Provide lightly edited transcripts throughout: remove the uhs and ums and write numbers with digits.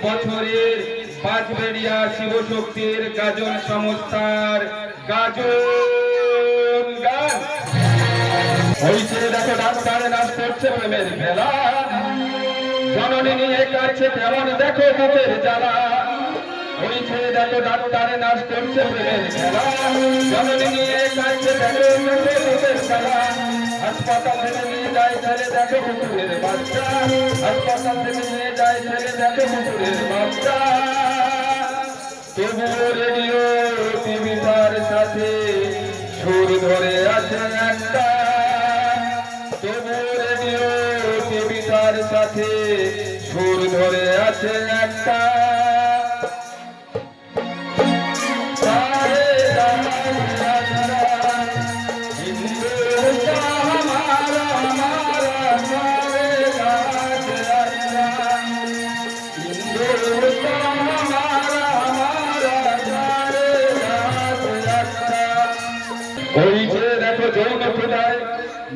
বছরের পাঁচবেড়িয়া শিবশক্তির গাজন সংস্থার গাজন গান হয়েছে। দেখো ডাক্তার নাচ করছে প্রেমের মেলা, জননী নিয়ে কাছে কেমন দেখো বুকের জ্বালা হয়েছে। দেখো ডাক্তার নাচ করছে প্রেমের মেলা, জননী নিয়ে কাছে দেখো বুকের জ্বালা। হাসপাতাল থেকে নিয়ে যায় ছেলে দেখো কুকুরের বাচ্চা, হাসপাতাল থেকে নিয়ে যায় ছেলে দেখো কুকুরের বাচ্চা। তবুও রেডিও টিভিটার সাথে সুর ধরে আছে একটা, তবুও রেডিও টিভিটার সাথে সুর ধরে আছে একটা।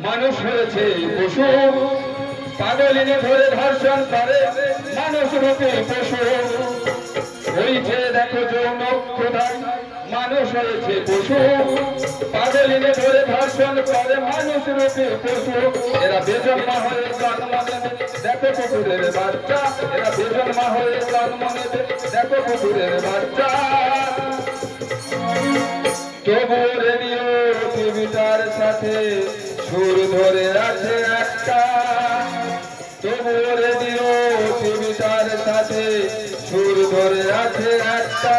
মানুষ হয়েছে পশু, পাগলিনে ধরে ধর্ষণ করে মানুষ রূপে পশু হয়েছে। দেখো যৌন প্রধান মানুষ হয়েছে পশু, পাগলিনে ধরে ধর্ষণ করে মানুষ রূপে পশু। এরা বেজন্মা হয়ে জন্ম নেবে দেখো কুকুরের বাচ্চা, এরা বেজন্মা হয়ে জন্ম নেবে দেখো কুকুরের বাচ্চা। তবু রেডিও টিভিটার সাথে সুর ধরে আছে একটা, তবু রেডিও টিভিটার সাথে সুর ধরে আছে একটা।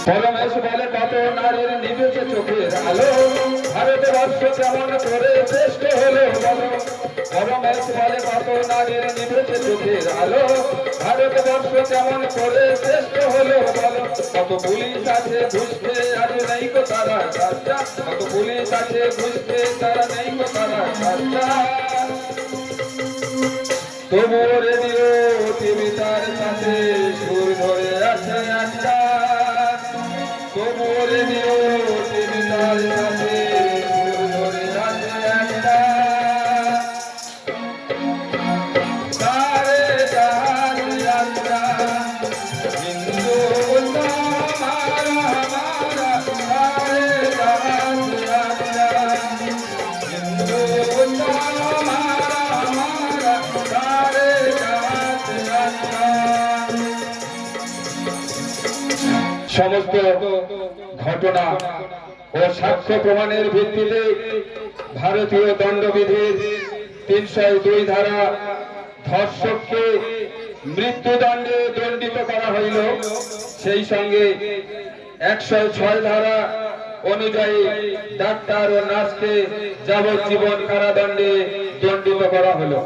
পরমেশ বলে কত নারীর নিবেছে চোখের আলো, ভারতবর্ষ কেমন করে শ্রেষ্ঠ হলো বলো। পরমেশ বলে কত নারীর নিবেছে চোখের আলো, ভারতবর্ষ কেমন করে শ্রেষ্ঠ হলো বলো। কত পুলিশ আছে ঘুষতে আজ নেই কো তারা কাজটা, কত পুলিশ আছে ঘুষতে তারা নেই কো তারা কাজটা। তবুও রেডিও টিভিটার সাথে সুর ধরে আছে একটা, তবুও রেডিও টিভিটার সাথে সুর ধরে আছে একটা। সারে জাহান যাত্রা হিন্দুস্তান হামারা, সারে জাহান যাত্রা হিন্দুস্তান হামারা, সারে জাহান যাত্রা। সমস্ত ঘটনা ও সাক্ষ্য প্রমাণের ভিত্তিতে ভারতীয় দণ্ডবিধির ৩০২ ধারা ধর্ষককে মৃত্যুদণ্ডে দণ্ডিত করা হইল, সেই সঙ্গে ১০৬ ধারা অনুযায়ী ডাক্তার ও নার্সকে যাবজ্জীবন কারাদণ্ডে দণ্ডিত করা হলো।